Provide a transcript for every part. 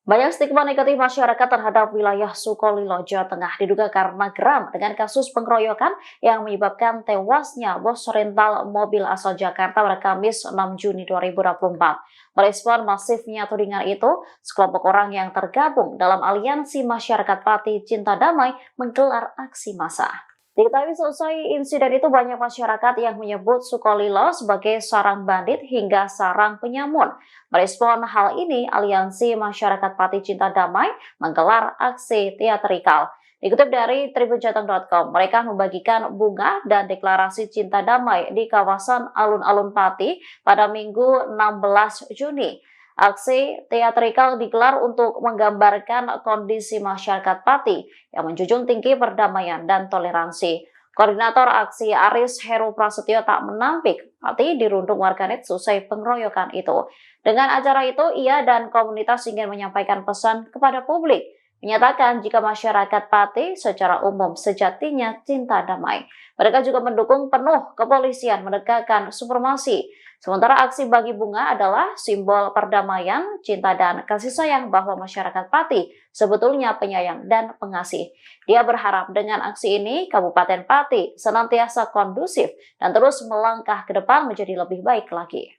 Banyak stigma negatif masyarakat terhadap wilayah Sukolilo, Jawa Tengah diduga karena geram dengan kasus pengeroyokan yang menyebabkan tewasnya bos rental mobil asal Jakarta pada Kamis 6 Juni 2024. Merespon masifnya tudingan itu, sekelompok orang yang tergabung dalam aliansi masyarakat Pati Cinta Damai menggelar aksi massa. Diketahui selesai insiden itu banyak masyarakat yang menyebut Sukolilo sebagai sarang bandit hingga sarang penyamun. Merespon hal ini, Aliansi Masyarakat Pati Cinta Damai menggelar aksi teatrikal. Dikutip dari tribunjateng.com, mereka membagikan bunga dan deklarasi cinta damai di kawasan Alun-Alun Pati pada Minggu 16 Juni. Aksi teatrikal digelar untuk menggambarkan kondisi masyarakat Pati yang menjunjung tinggi perdamaian dan toleransi. Koordinator aksi Aris Heru Prasetyo tak menampik Pati dirundung warganet selesai pengeroyokan itu. Dengan acara itu, ia dan komunitas ingin menyampaikan pesan kepada publik, menyatakan jika masyarakat Pati secara umum sejatinya cinta damai. Mereka juga mendukung penuh kepolisian menegakkan supremasi. Sementara aksi bagi bunga adalah simbol perdamaian, cinta dan kasih sayang bahwa masyarakat Pati sebetulnya penyayang dan pengasih. Dia berharap dengan aksi ini Kabupaten Pati senantiasa kondusif dan terus melangkah ke depan menjadi lebih baik lagi.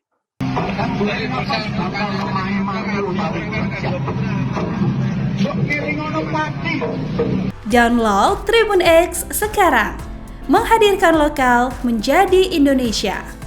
Download Tribun X sekarang, menghadirkan lokal menjadi Indonesia.